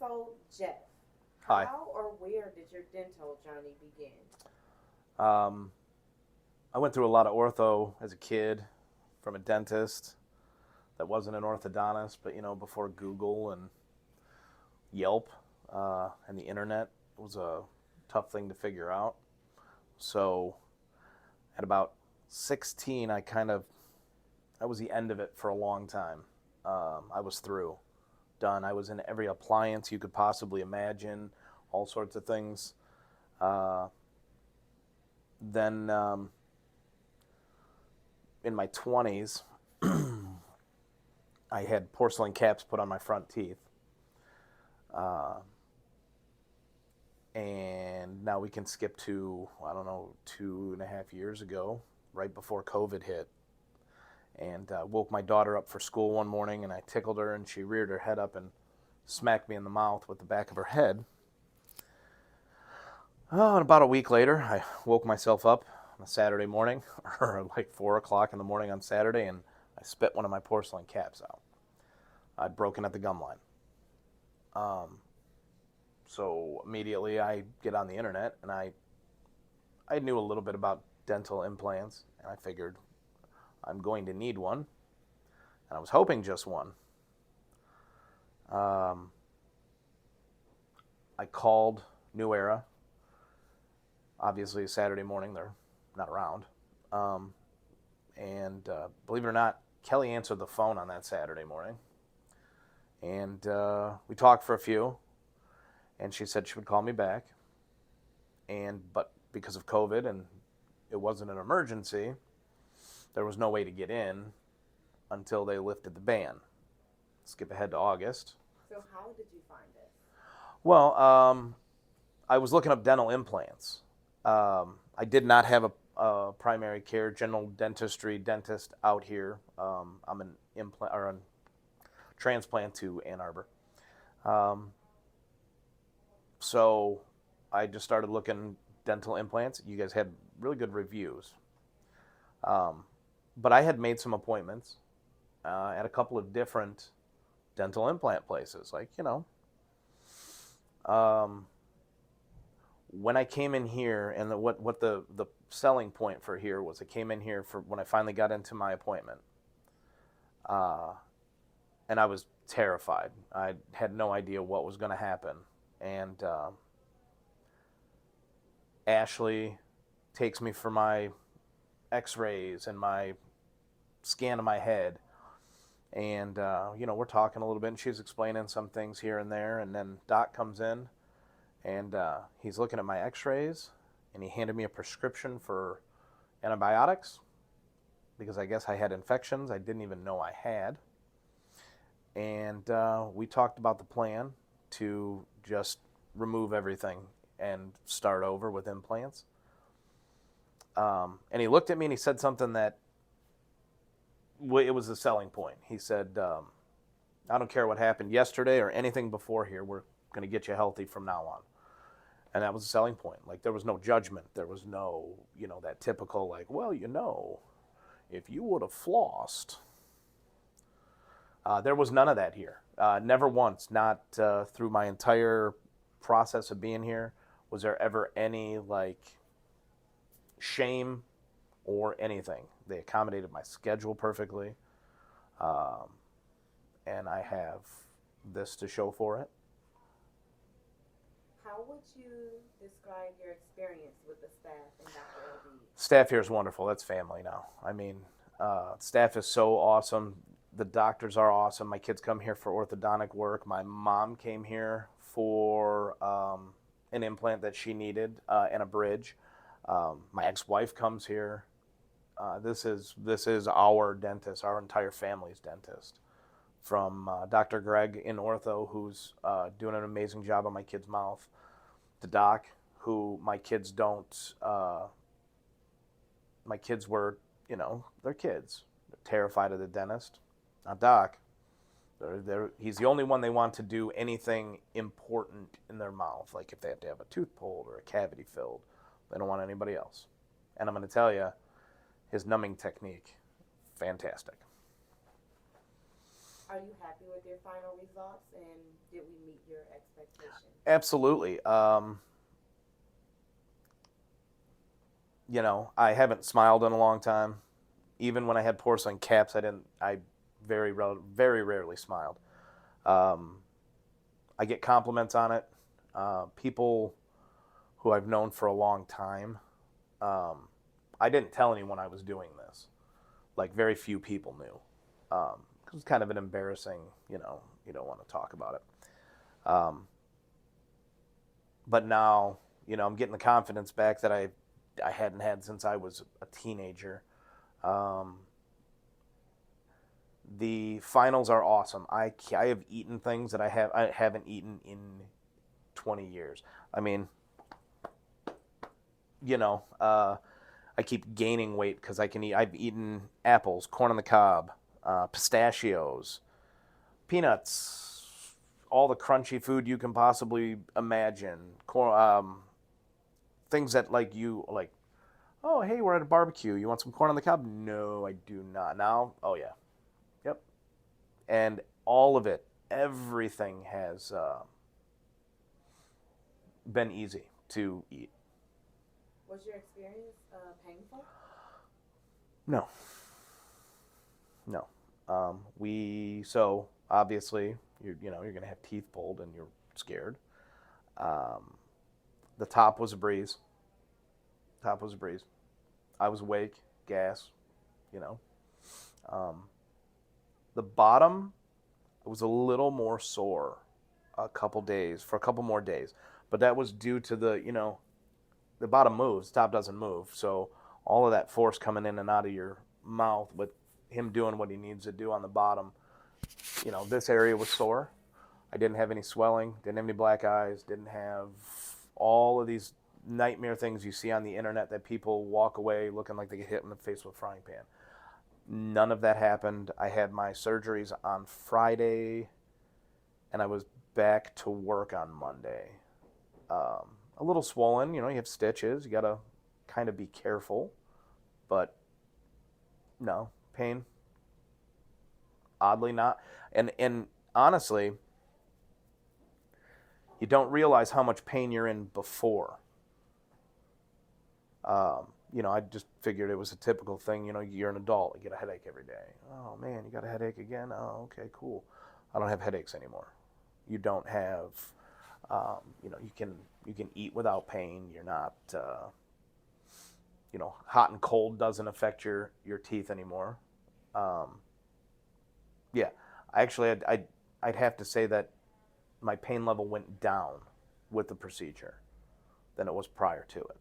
So, Jeff, Hi. how or where did your dental journey begin? Um, I went through a lot of ortho as a kid from a dentist that wasn't an orthodontist, but before Google and Yelp and the internet, it was a tough thing to figure out. So at about 16, that was the end of it for a long time. I was through, done. I was in every appliance you could possibly imagine, all sorts of things. Uh, then in my 20s, I had porcelain caps put on my front teeth. Uh, and now we can skip to, I don't know, 2.5 years ago, right before COVID hit. And woke my daughter up for school one morning, and I tickled her, and she reared her head up and smacked me in the mouth with the back of her head. Oh, and about a week later, I woke myself up on a Saturday morning, or like 4 o'clock in the morning on Saturday, and I spit one of my porcelain caps out. I'd broken at the gum line. Um, so immediately I get on the internet, and I knew a little bit about dental implants, and I figured I'm going to need one, and I was hoping just one. Um, I called New Era. Obviously, Saturday morning, they're not around. Um, and believe it or not, Kelly answered the phone on that Saturday morning. And we talked for a few, and she said she would call me back. But because of COVID and it wasn't an emergency, there was no way to get in until they lifted the ban. Skip ahead to August. So, how did you find it? Well, I was looking up dental implants. I did not have a primary care general dentistry dentist out here. I'm an implant or a transplant to Ann Arbor. Um, so I just started looking dental implants. You guys had really good reviews. Um, but I had made some appointments at a couple of different dental implant places. Um, when I came in here, and what the selling point for here was, I came in here for when I finally got into my appointment, uh, and I was terrified. I had no idea what was going to happen, and Ashley takes me for my X-rays and my scan of my head, and we're talking a little bit, and she's explaining some things here and there, and then Doc comes in, and he's looking at my X-rays, and he handed me a prescription for antibiotics because I guess I had infections I didn't even know I had, and we talked about the plan to just remove everything and start over with implants. And he looked at me and he said something that it was a selling point. He said, I don't care what happened yesterday or anything before here, we're going to get you healthy from now on. And that was a selling point. Like, there was no judgment. There was no, that typical, like, well, if you would have flossed. There was none of that here. Never once, not through my entire process of being here, was there ever any, like, shame or anything. They accommodated my schedule perfectly. Um, and I have this to show for it. How would you describe your experience with the staff and Dr. LB? Staff here is wonderful. That's family now. I mean, staff is so awesome. The doctors are awesome. My kids come here for orthodontic work. My mom came here for an implant that she needed and a bridge. My ex-wife comes here. This is our dentist, our entire family's dentist. From Dr. Greg in ortho, who's doing an amazing job on my kid's mouth, to Doc, who my kids don't. My kids were, they're kids. They're terrified of the dentist. Now Doc, he's the only one they want to do anything important in their mouth, like if they have to have a tooth pulled or a cavity filled. They don't want anybody else. And I'm going to tell you, his numbing technique, fantastic. Are you happy with your final results and did we meet your expectations? Absolutely. I haven't smiled in a long time. Even when I had porcelain caps, I very rarely smiled. Um, I get compliments on it. People who I've known for a long time. Um, I didn't tell anyone I was doing this. Like very few people knew. 'Cause it's kind of an embarrassing, you don't want to talk about it. But now, I'm getting the confidence back that I hadn't had since I was a teenager. Um, the finals are awesome. I have eaten things that I haven't eaten in 20 years. I mean, you know, uh, I keep gaining weight because I can eat. I've eaten apples, corn on the cob, pistachios, peanuts, all the crunchy food you can possibly imagine. Things that like you like. Oh, hey, we're at a barbecue. You want some corn on the cob? No, I do not. Now, oh yeah, yep. And all of it, everything has been easy to eat. Was your experience painful? No, no. So obviously you're gonna have teeth pulled and you're scared. Um, the top was a breeze. Top was a breeze. I was awake, gas, you know. Um, the bottom was a little more sore for a couple more days, but that was due to the bottom moves, top doesn't move, so all of that force coming in and out of your mouth with him doing what he needs to do on the bottom, this area was sore. I didn't have any swelling, didn't have any black eyes, didn't have all of these nightmare things you see on the internet that people walk away looking like they get hit in the face with a frying pan. None of that happened. I had my surgeries on Friday, and I was back to work on Monday. A little swollen, you have stitches. You gotta kind of be careful, but no pain. Oddly, not. And honestly, you don't realize how much pain you're in before. I just figured it was a typical thing. You're an adult, you get a headache every day. Oh man, you got a headache again? Oh, okay, cool. I don't have headaches anymore. You don't have, you can eat without pain. You're not, hot and cold doesn't affect your teeth anymore. Um, yeah, actually, I'd have to say that my pain level went down with the procedure than it was prior to it.